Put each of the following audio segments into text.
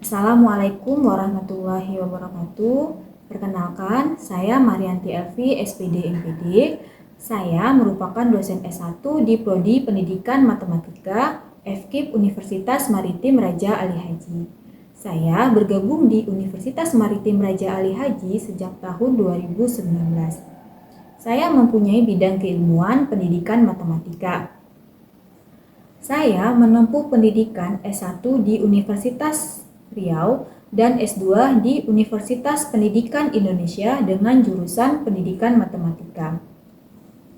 Assalamualaikum warahmatullahi wabarakatuh. Perkenalkan, saya Marianti Elvi, SPD MPD. Saya merupakan dosen S1 di Prodi Pendidikan Matematika FKIP Universitas Maritim Raja Ali Haji. Saya bergabung di Universitas Maritim Raja Ali Haji sejak tahun 2019. Saya mempunyai bidang keilmuan pendidikan matematika. Saya menempuh pendidikan S1 di Universitas Riau dan S2 di Universitas Pendidikan Indonesia dengan jurusan Pendidikan Matematika.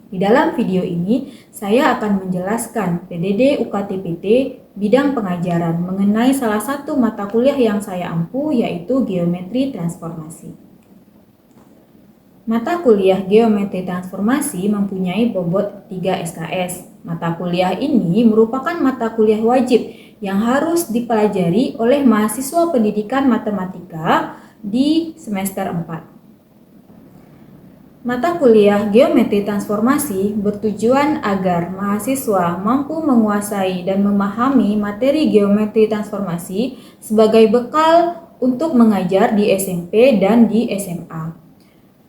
Di dalam video ini, saya akan menjelaskan PDD UKT-PT bidang pengajaran mengenai salah satu mata kuliah yang saya ampu, yaitu Geometri Transformasi. Mata kuliah Geometri Transformasi mempunyai bobot 3 SKS. Mata kuliah ini merupakan mata kuliah wajib yang harus dipelajari oleh mahasiswa pendidikan matematika di semester 4. Mata kuliah Geometri Transformasi bertujuan agar mahasiswa mampu menguasai dan memahami materi geometri transformasi sebagai bekal untuk mengajar di SMP dan di SMA.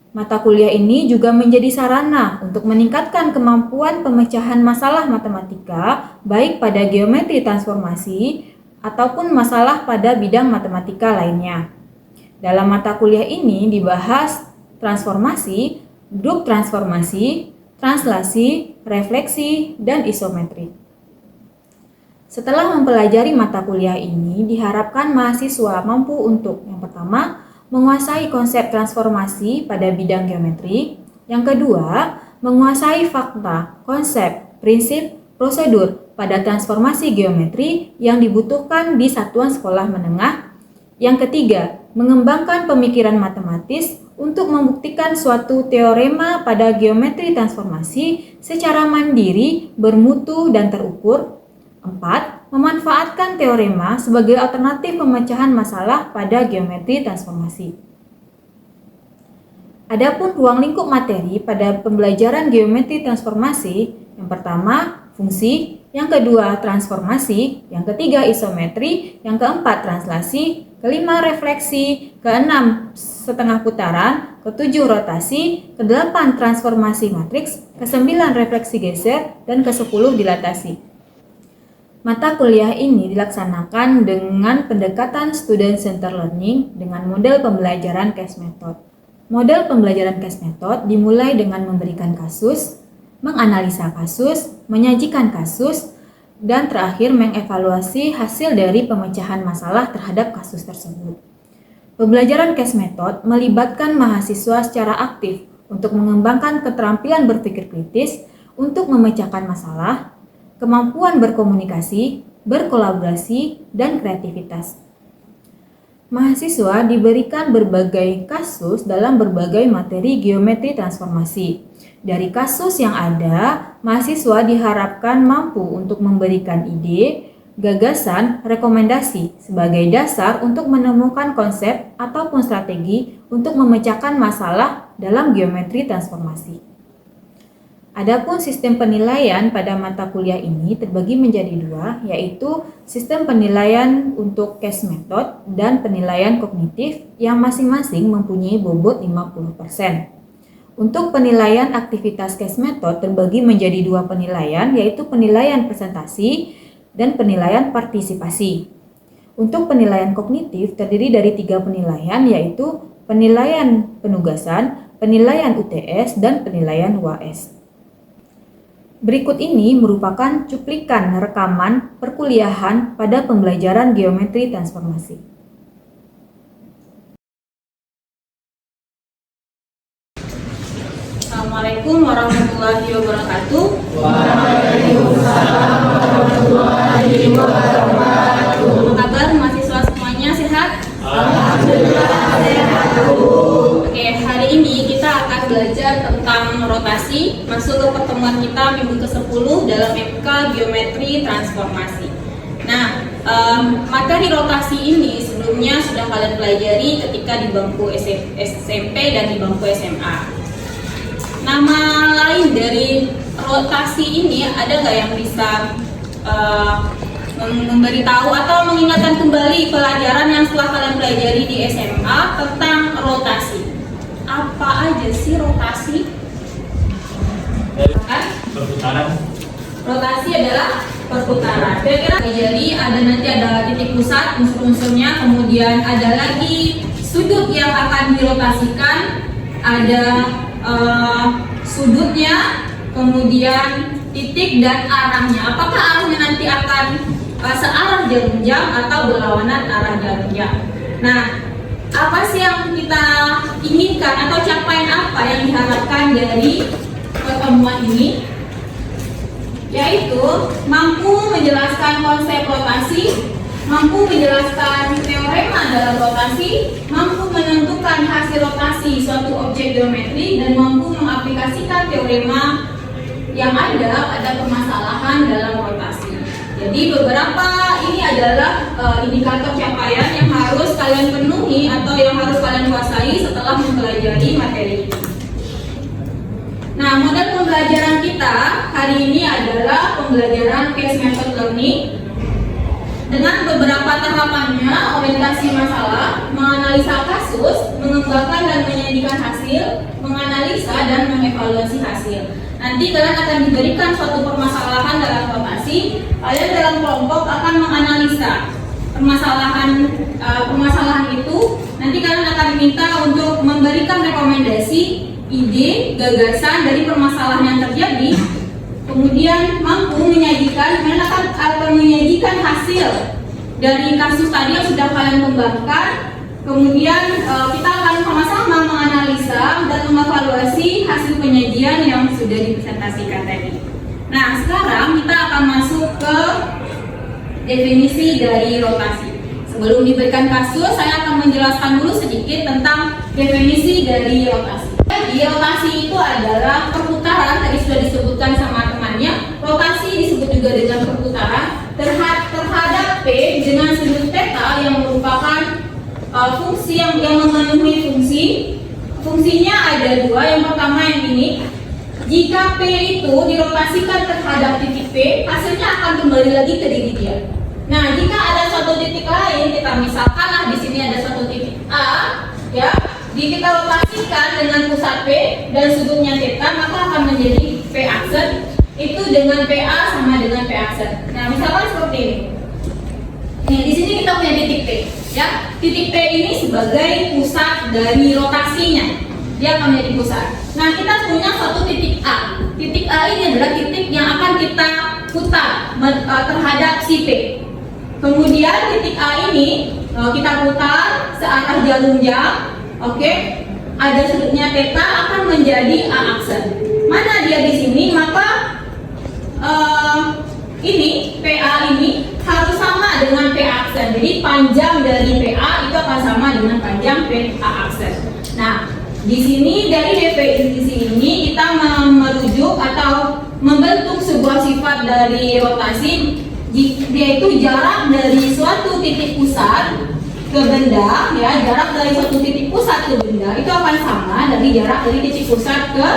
Mata kuliah ini juga menjadi sarana untuk meningkatkan kemampuan pemecahan masalah matematika, baik pada geometri transformasi ataupun masalah pada bidang matematika lainnya. Dalam mata kuliah ini dibahas transformasi, grup transformasi, translasi, refleksi, dan isometri. Setelah mempelajari mata kuliah ini, diharapkan mahasiswa mampu untuk yang pertama, menguasai konsep transformasi pada bidang geometri. Yang kedua, menguasai fakta, konsep, prinsip, prosedur pada transformasi geometri yang dibutuhkan di satuan sekolah menengah. Yang ketiga, mengembangkan pemikiran matematis untuk membuktikan suatu teorema pada geometri transformasi secara mandiri, bermutu, dan terukur. 4. Memanfaatkan teorema sebagai alternatif pemecahan masalah pada geometri transformasi. Adapun ruang lingkup materi pada pembelajaran geometri transformasi, yang pertama fungsi, yang kedua transformasi, yang ketiga isometri, yang keempat translasi, kelima refleksi, keenam setengah putaran, ketujuh rotasi, kedelapan transformasi matriks, kesembilan refleksi geser, dan kesepuluh dilatasi. Mata kuliah ini dilaksanakan dengan pendekatan Student Centered Learning dengan model pembelajaran case method. Model pembelajaran case method dimulai dengan memberikan kasus, menganalisa kasus, menyajikan kasus, dan terakhir mengevaluasi hasil dari pemecahan masalah terhadap kasus tersebut. Pembelajaran case method melibatkan mahasiswa secara aktif untuk mengembangkan keterampilan berpikir kritis untuk memecahkan masalah, kemampuan berkomunikasi, berkolaborasi, dan kreativitas. Mahasiswa diberikan berbagai kasus dalam berbagai materi geometri transformasi. Dari kasus yang ada, mahasiswa diharapkan mampu untuk memberikan ide, gagasan, rekomendasi sebagai dasar untuk menemukan konsep ataupun strategi untuk memecahkan masalah dalam geometri transformasi. Adapun sistem penilaian pada mata kuliah ini terbagi menjadi dua, yaitu sistem penilaian untuk case method dan penilaian kognitif yang masing-masing mempunyai bobot 50%. Untuk penilaian aktivitas case method terbagi menjadi dua penilaian, yaitu penilaian presentasi dan penilaian partisipasi. Untuk penilaian kognitif terdiri dari 3 penilaian, yaitu penilaian penugasan, penilaian UTS, dan penilaian UAS. Berikut ini merupakan cuplikan rekaman perkuliahan pada pembelajaran geometri transformasi. Assalamualaikum warahmatullahi wabarakatuh. Waalaikumsalam warahmatullahi wabarakatuh. Apa kabar mahasiswa semuanya, sehat? Alhamdulillah sehat. Oke, hari ini kita akan belajar tentang rotasi, masuk ke pertemuan kita minggu ke-10 dalam MK Geometri Transformasi. Nah, materi rotasi ini sebelumnya sudah kalian pelajari ketika di bangku SMP dan di bangku SMA. Nama lain dari rotasi ini ada nggak yang bisa memberitahu atau mengingatkan kembali pelajaran yang setelah kalian pelajari di SMA tentang rotasi. Apa aja sih rotasi? Perputaran. Rotasi adalah perputaran. Kira-kira jadi nanti ada titik pusat unsur-unsurnya, kemudian ada lagi sudut yang akan dirotasikan, ada sudutnya, kemudian titik dan arahnya. Apakah arahnya nanti akan searah jarum jam atau berlawanan arah jarum jam? Nah, apa sih yang kita inginkan atau capaian apa yang diharapkan dari pertemuan ini? Yaitu mampu menjelaskan konsep rotasi, mampu menjelaskan teorema dalam rotasi, mampu menentukan hasil rotasi suatu objek geometri, dan mampu mengaplikasikan teorema yang ada pada permasalahan dalam rotasi. Jadi beberapa ini adalah indikator capaian yang harus kalian penuhi atau yang harus kalian kuasai setelah mempelajari materi ini. Nah, model pembelajaran kita hari ini adalah pembelajaran case method learning dengan beberapa tahapannya: orientasi masalah, menganalisa kasus, mengembangkan dan menyajikan hasil, menganalisa dan mengevaluasi hasil. Nanti kalian akan diberikan suatu permasalahan dalam rotasi. Kalian dalam kelompok akan menganalisa permasalahan itu. Nanti kalian akan diminta untuk memberikan rekomendasi, ide, gagasan dari permasalahan yang terjadi. Kemudian mampu menyajikan, kalian akan menyajikan hasil dari kasus tadi yang sudah kalian kembangkan. Kemudian kita akan sama-sama menganalisa dan mengevaluasi hasil penyajian yang sudah dipresentasikan tadi. Nah, sekarang kita akan masuk ke definisi dari rotasi. Sebelum diberikan kasus, saya akan menjelaskan dulu sedikit tentang definisi dari rotasi. Jadi, rotasi itu adalah perputaran, tadi sudah disebutkan sama temannya. Rotasi disebut juga dengan perputaran terhadap P dengan sudut theta yang merupakan fungsi yang memenuhi fungsinya ada dua. Yang pertama yang ini, jika P itu dirotasikan terhadap titik P, hasilnya akan kembali lagi ke diri dia. Nah, jika ada suatu titik lain, kita misalkanlah di sini ada suatu titik A, ya, kita rotasikan dengan pusat P dan sudutnya theta, maka akan menjadi P aksen. Itu dengan PA sama dengan P aksen. Nah, misalkan seperti ini. Nih, di sini kita punya titik P, ya. Titik P ini sebagai pusat dari rotasinya. Dia akan menjadi pusat. Nah, kita punya satu titik A. Titik A ini adalah titik yang akan kita putar terhadap si P. Kemudian titik A ini kita putar searah jarum jam. Oke. Ada sudutnya theta, akan menjadi A aksen. Mana dia di sini? Maka ini PA ini harus sama dengan P aksen. Jadi panjang dari PA itu akan sama dengan panjang PA aksen. Nah, di sini dari definisi ini kita merujuk atau membentuk sebuah sifat dari rotasi, yaitu jarak dari suatu titik pusat ke benda, ya, jarak dari suatu titik pusat ke benda itu akan sama dari jarak dari titik pusat ke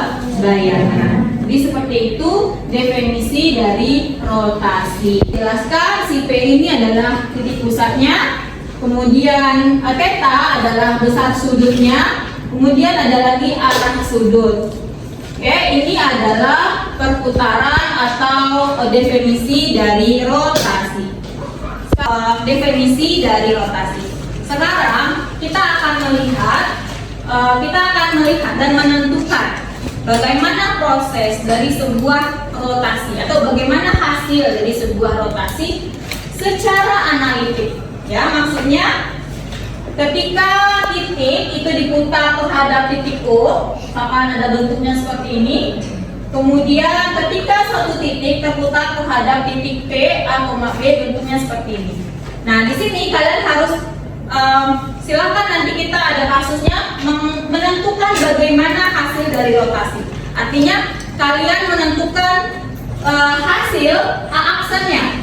bayangan. Jadi seperti itu definisi dari rotasi. Jelaskan si P ini adalah titik pusatnya, kemudian theta adalah besar sudutnya, kemudian ada lagi arah sudut. Oke, ini adalah perputaran atau definisi dari rotasi. Definisi dari rotasi. Sekarang kita akan melihat dan menentukan bagaimana proses dari sebuah rotasi atau bagaimana hasil dari sebuah rotasi secara analitik. Ya, maksudnya ketika titik itu diputar terhadap titik O, akan ada bentuknya seperti ini. Kemudian ketika suatu titik terputar terhadap titik P, A, B, bentuknya seperti ini. Nah, di sini kalian harus silakan nanti kita ada kasusnya menentukan bagaimana hasil dari rotasi. Artinya kalian menentukan hasil A aksennya.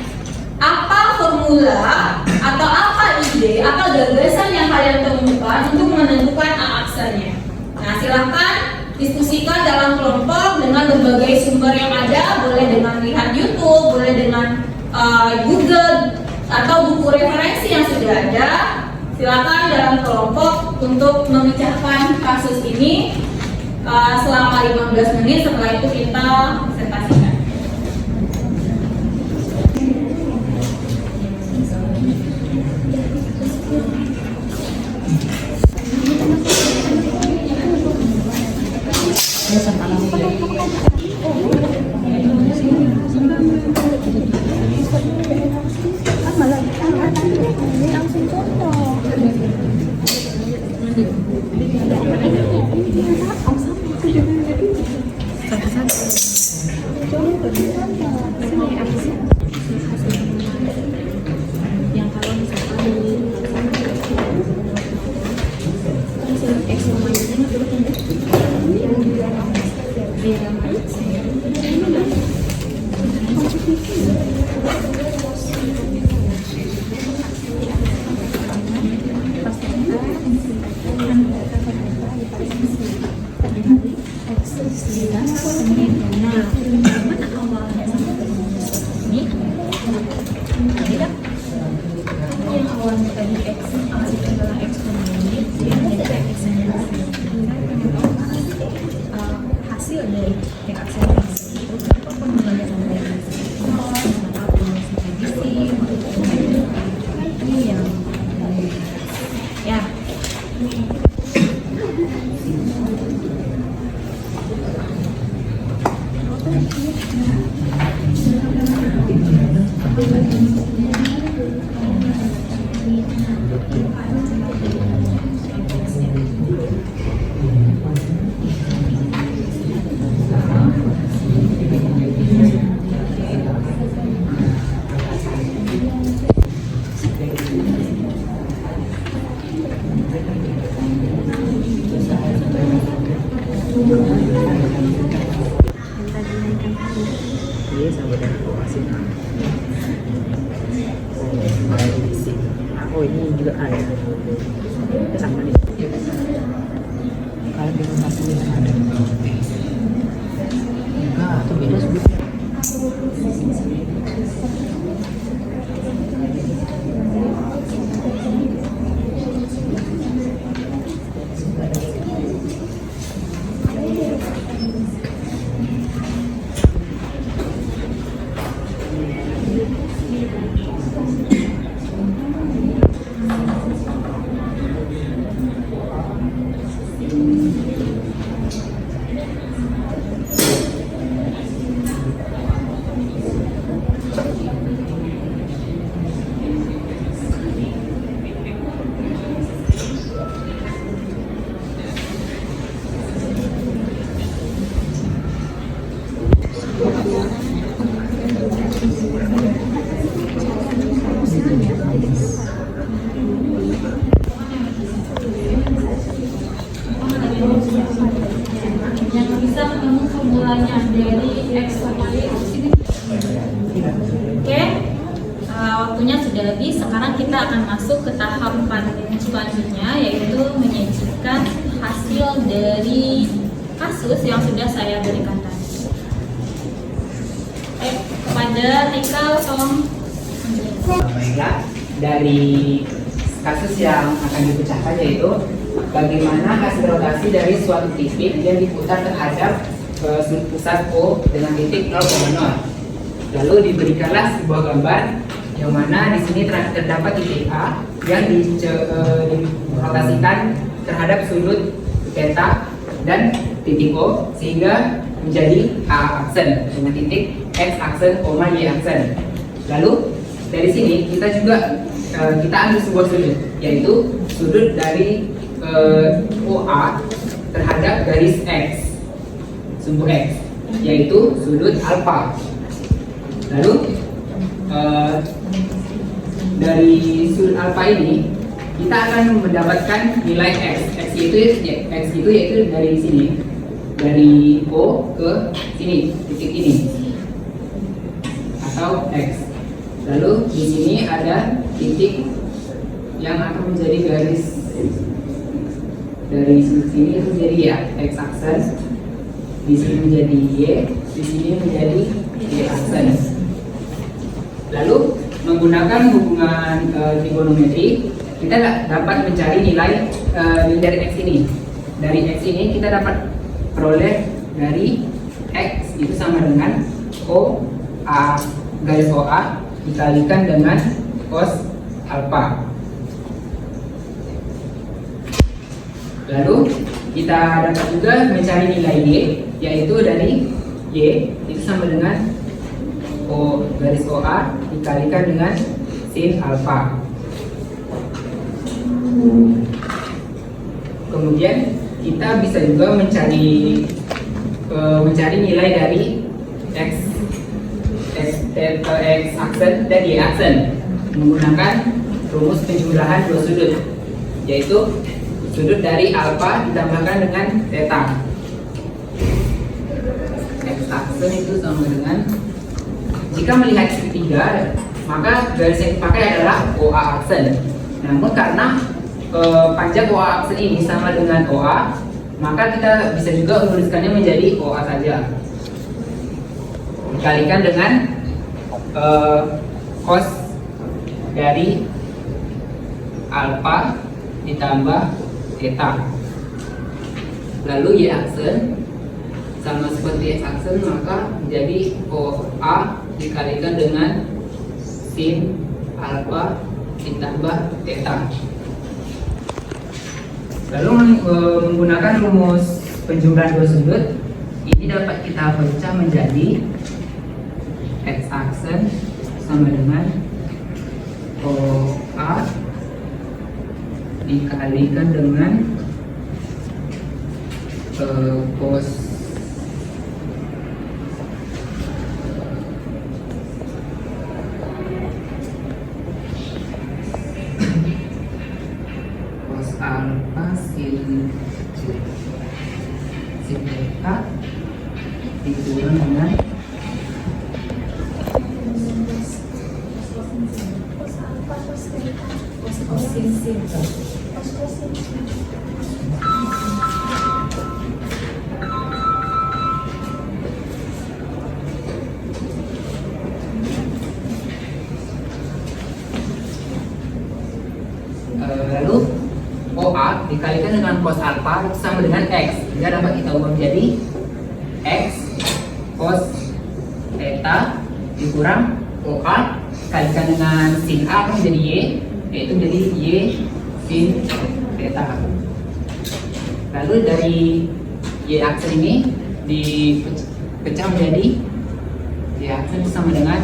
Apa formula atau apa ide, apa gagasan yang kalian temukan untuk menentukan A aksennya. Nah, silahkan diskusikan dalam kelompok dengan berbagai sumber yang ada, boleh dengan lihat YouTube, boleh dengan Google atau buku referensi yang sudah ada, silakan dalam kelompok untuk memecahkan kasus ini selama 15 menit. Setelah itu kita presentasikan. Oh ini juga ada sama nih. Kalau di satu ada enggak atau beda sebutnya. Yang bisa ketemu formulanya dari X sama Y. Oke, waktunya sudah habis. Sekarang kita akan masuk ke tahapan selanjutnya, yaitu menyajikan hasil dari kasus yang sudah saya berikan tadi. Kepada Nikal, tolong. Baiklah, dari kasus yang akan dipecahkan yaitu bagaimana hasil rotasi dari suatu titik yang diputar terhadap pusat O dengan titik 0,0. Lalu diberikanlah sebuah gambar yang mana di sini terdapat titik A yang dirotasikan terhadap sudut theta dan titik O sehingga menjadi A aksen dengan titik X aksen, Y aksen. Lalu dari sini kita juga kita ambil sebuah sudut, yaitu sudut dari OA terhadap garis X, sumbu X, yaitu sudut alfa. Lalu dari sudut alfa ini kita akan mendapatkan nilai X itu yaitu dari sini, dari O ke sini, titik ini atau X. Lalu di sini ada titik yang akan menjadi garis dari sini menjadi ya X aksen, di sini menjadi Y, di sini menjadi Y aksen. Lalu menggunakan hubungan trigonometri kita dapat mencari nilai dari x ini. Dari x ini kita dapat peroleh dari x itu sama dengan OA garis OA dikalikan dengan cos alpha. Lalu kita dapat juga mencari nilai y, yaitu dari y itu sama dengan O garis OA dikalikan dengan sin alpha. Kemudian kita bisa juga mencari nilai dari x aksen dan y aksen menggunakan rumus penjumlahan dua sudut, yaitu sudut dari alpha ditambahkan dengan theta. X aksen itu sama dengan, jika melihat segitiga maka garis yang dipakai adalah OA aksen. Namun karena panjang OA aksen ini sama dengan OA, maka kita bisa juga menuliskannya menjadi OA saja dikalikan dengan cos dari alpha ditambah theta. Lalu y aksen sama seperti x aksen, maka menjadi OA dikalikan dengan sin alpha ditambah theta. Lalu menggunakan rumus penjumlahan dua sudut ini dapat kita pecah menjadi x aksen sama dengan OA dikalikan dengan cos alpha sin theta dikurang dengan lalu OA dikalikan dengan cos alpha itu sama dengan x, sehingga dapat kita ubah menjadi x cos theta dikurang OA dikalikan dengan sin A menjadi y, yaitu menjadi y sin theta. Lalu dari y aksen ini dipecah menjadi y aksen sama dengan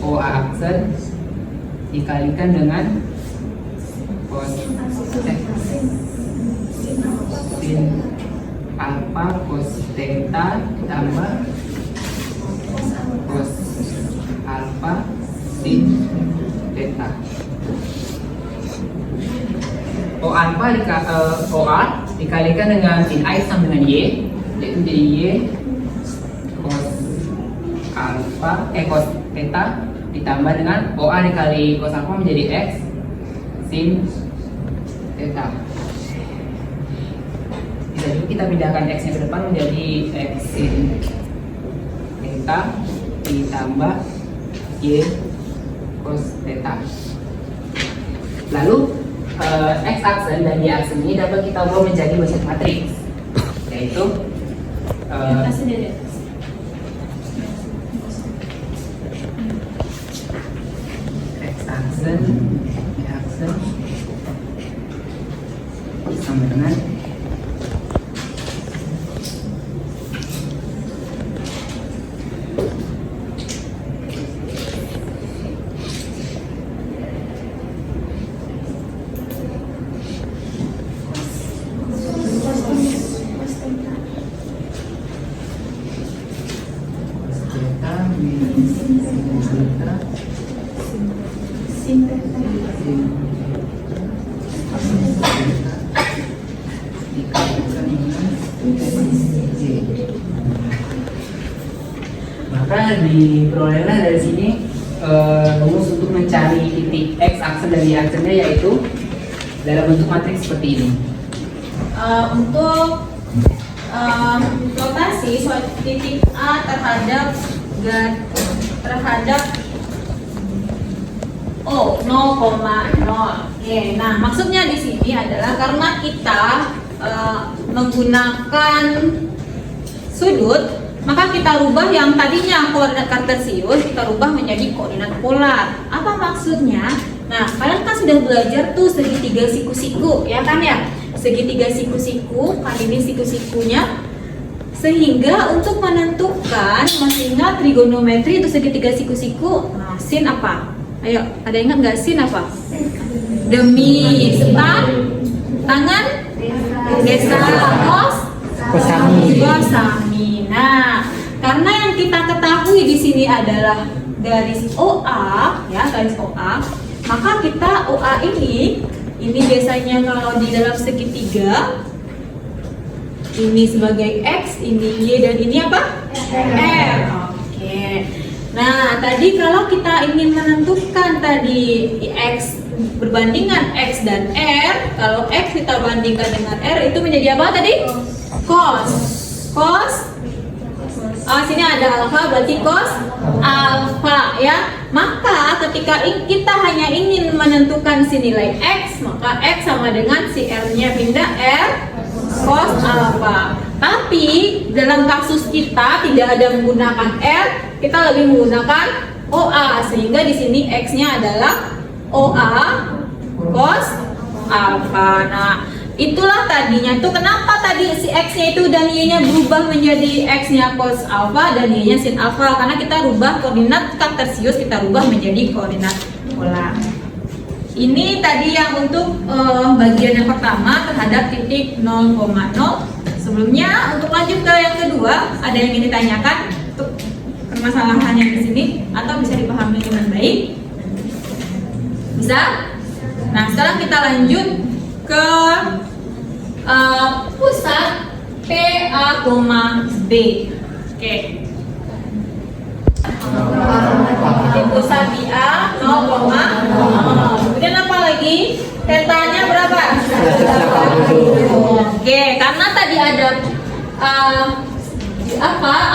OA aksen dikalikan dengan cos sin alpha cos theta ditambah cos alpha sin theta. O alpha OA dikalikan dengan sin I sama dengan y, yaitu menjadi y cos alpha cos theta ditambah dengan OA dikali cos alpha menjadi x sin theta. Bisa juga kita pindahkan x nya ke depan menjadi x sin theta ditambah y cos theta. Lalu x aksen dan y aksen ini dapat kita ubah menjadi basis matriks, yaitu x aksen y aksen sama dengan maka diperolehlah dari sini rumus untuk mencari titik x aksen dan y aksennya, yaitu dalam bentuk matriks seperti ini. Untuk rotasi titik A terhadap O 0,0. Oke, nah maksudnya di sini adalah karena kita menggunakan sudut, maka kita rubah yang tadinya koordinat kartesius, kita rubah menjadi koordinat polar. Apa maksudnya? Nah, kalian kan sudah belajar tuh segitiga siku-siku, ya kan ya? Segitiga siku-siku, kali ini siku-sikunya. Sehingga untuk menentukan, masih ingat trigonometri itu segitiga siku-siku, nah sin apa? Ayo, ada ingat nggak sin apa? Demi, serta tangan, desa, kosami. Nah, karena yang kita ketahui di sini adalah garis OA, ya garis OA, maka kita OA ini biasanya kalau di dalam segitiga ini sebagai X, ini Y, dan ini apa? R. Oke. Nah, tadi kalau kita ingin menentukan tadi X berbandingan X dan R, kalau X kita bandingkan dengan R itu menjadi apa tadi? Cos. Sini ada alfa, berarti cos alfa, ya. Maka ketika kita hanya ingin menentukan si nilai X, maka X sama dengan si R-nya pindah R cos alfa. Tapi dalam kasus kita tidak ada menggunakan R, kita lebih menggunakan OA, sehingga di sini X-nya adalah OA cos alfa. Nah, itulah tadinya tuh kenapa tadi si X-nya itu dan Y-nya berubah menjadi X-nya cos alfa dan Y-nya sin alfa, karena kita rubah koordinat kartesius, kita rubah menjadi koordinat polar. Ini tadi yang untuk bagian yang pertama terhadap titik 0,0. Sebelumnya untuk lanjut ke yang kedua, ada yang ingin ditanyakan untuk permasalahannya di sini atau bisa dipahami dengan baik? Bisa? Nah, sekarang kita lanjut ke pusat PA, B. Oke. Di pusat BA 0,0. Kemudian apa lagi? Tetanya berapa? Oke, karena tadi ada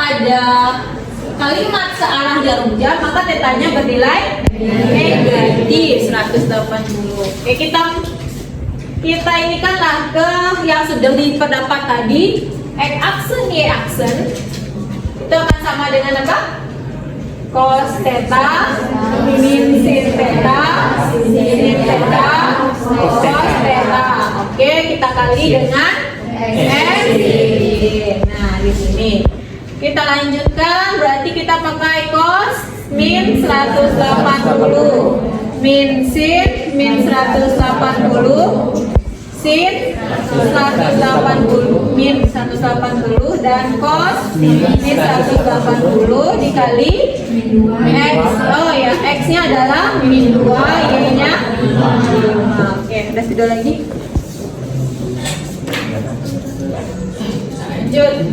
ada kalimat searah jarum jam, maka tetanya bernilai negatif 180. Oke, kita ini kanlah ke yang sudah diperdapat tadi, X aksen Y aksen itu akan sama dengan apa? Cos theta min sin theta sin theta cos theta. Oke, kita kali dengan X. Nah, di sini kita lanjutkan, berarti kita pakai cos min 180 min sin min 180 sin 180 min 180 dan cos min 180 dikali X. Oh ya, X-nya adalah min 2, Y-nya 5. Oke, ada video lagi. Lanjut.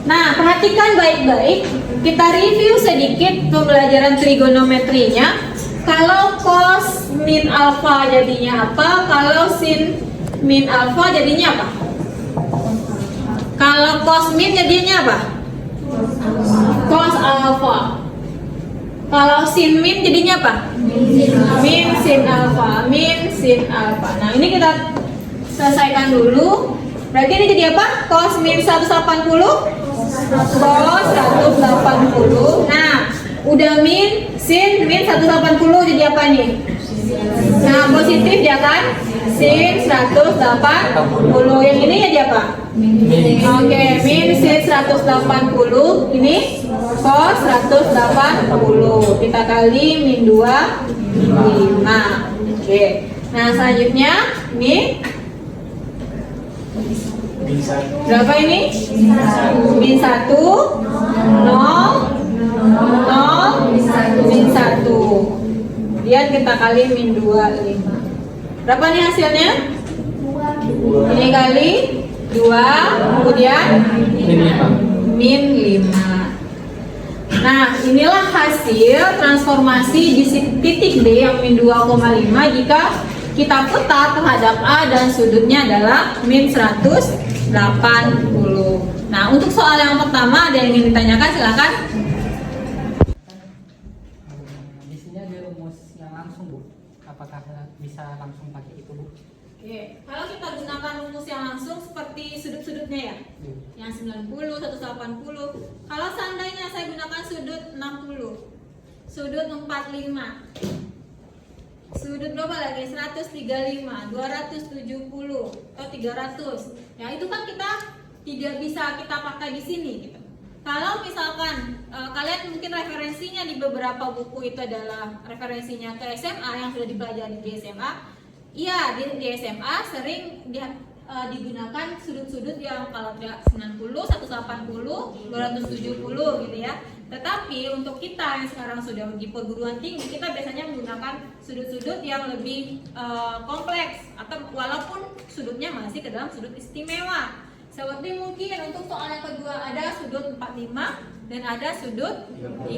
Nah, perhatikan baik-baik. Kita review sedikit pembelajaran trigonometrinya. Kalau cos min alfa jadinya apa? Kalau sin min alfa jadinya apa? Kalau cos min jadinya apa? Cos alfa. Kalau sin min jadinya apa? Min sin alfa. Min sin alfa. Nah, ini kita selesaikan dulu. Berarti ini jadi apa? Cos min 180 cos 180. Nah, udah min sin min 180 jadi apa nih? Nah, positif ya kan? Sin 180. Yang ini jadi apa? Oke, min sin 180. Ini cos 180. Kita kali min 2 5. Oke. Nah, selanjutnya ini berapa ini? Min 1 0 min 1. Kemudian kita kali min 2 5. Berapa nih hasilnya? Ini kali 2, kemudian min 5. Nah, inilah hasil transformasi di titik D yang min 2,5 jika kita putar terhadap A dan sudutnya adalah min 180. Nah, untuk soal yang pertama ada yang ingin ditanyakan, silakan. Di sini ada rumus yang langsung, Bu. Apakah bisa langsung pakai itu, Bu? Oke, kalau kita gunakan rumus yang langsung seperti sudut-sudutnya ya, yang 90, 180. Kalau seandainya saya gunakan sudut 60, sudut 45, sudut berapa lagi? 135, 270, atau 300. Ya itu kan kita tidak bisa kita pakai di sini gitu. Kalau misalkan kalian mungkin referensinya di beberapa buku itu adalah referensinya ke SMA yang sudah dipelajari di SMA. Iya, di SMA sering digunakan sudut-sudut yang kalau tidak 90, 180, 270 gitu ya. Tetapi untuk kita yang sekarang sudah di perguruan tinggi, kita biasanya menggunakan sudut-sudut yang lebih kompleks atau walaupun sudutnya masih ke dalam sudut istimewa. Seperti mungkin untuk soal yang kedua ada sudut 45 dan ada sudut 30.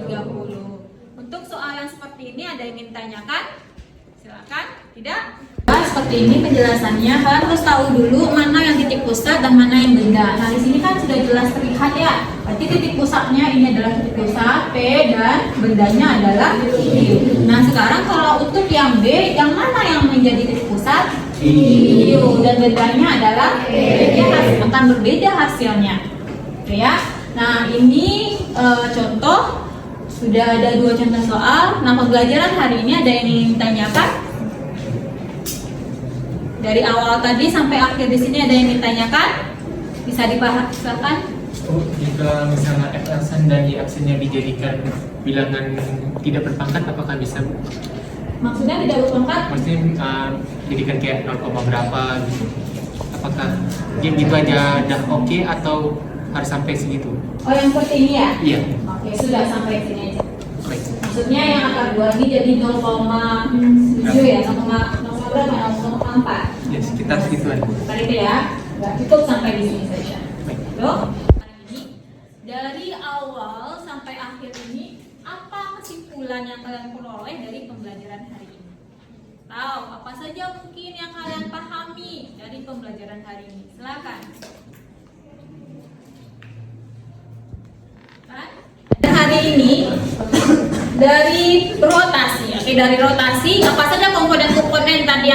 Untuk soal yang seperti ini ada yang ingin tanyakan? Silakan. Tidak? Seperti ini penjelasannya. Kalian harus tahu dulu mana yang titik pusat dan mana yang benda. Nah di sini kan sudah jelas terlihat ya. Berarti titik pusatnya ini adalah titik pusat P dan bendanya adalah Q. Nah sekarang kalau untuk yang B, yang mana yang menjadi titik pusat? Q. Dan bendanya adalah P. Dia akan berbeda hasilnya. Oke ya. Nah ini contoh. Sudah ada 2 contoh soal. Nah pembelajaran hari ini ada yang ingin ditanyakan? Dari awal tadi sampai akhir di sini ada yang ditanyakan? Bisa dibahasakan? Jika misalnya F aksen dan Y aksennya dijadikan bilangan tidak berpangkat, apakah bisa? Maksudnya tidak berpangkat? Maksudnya jadikan kayak 0, berapa gitu. Apakah gitu aja udah oke atau harus sampai segitu? Oh yang seperti ini ya? Iya. Oke sudah sampai sini aja. Baik. Maksudnya yang akar 2 ini jadi 0,7 ya? 0,4? Ya sekitar segituan. Seperti itu ya? Nggak cukup sampai di sini saja. Baik. Loh, hari ini dari awal sampai akhir ini apa kesimpulan yang kalian peroleh dari pembelajaran hari ini? Tahu apa saja mungkin yang kalian pahami dari pembelajaran hari ini? Silakan. Hari ini dari rotasi, oke, dari rotasi apa saja komponen-komponen tadi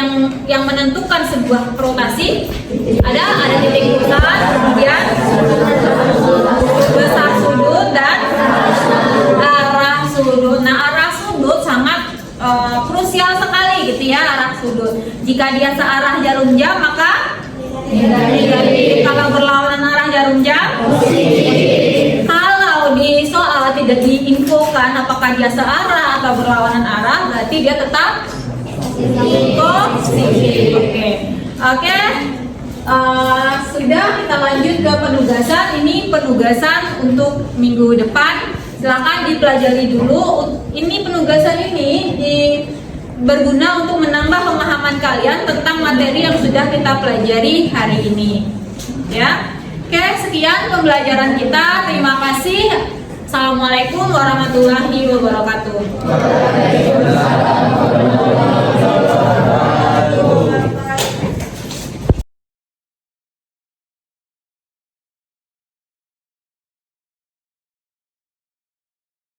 yang menentukan sebuah rotasi? Ada titik pusat, kemudian besar sudut dan arah sudut. Nah arah sudut sangat krusial sekali gitu ya, arah sudut. Jika dia searah jarum jam maka negatif. Kalau berlawanan arah jarum jam kalau di soal tidak diinfokan apakah dia searah atau berlawanan arah, berarti dia tetap positif. Oke. Sudah, kita lanjut ke penugasan. Ini penugasan untuk minggu depan. Silakan dipelajari dulu. Ini penugasan ini berguna untuk menambah pemahaman kalian tentang materi yang sudah kita pelajari hari ini. Ya. Oke, sekian pembelajaran kita. Terima kasih. Assalamualaikum warahmatullahi wabarakatuh.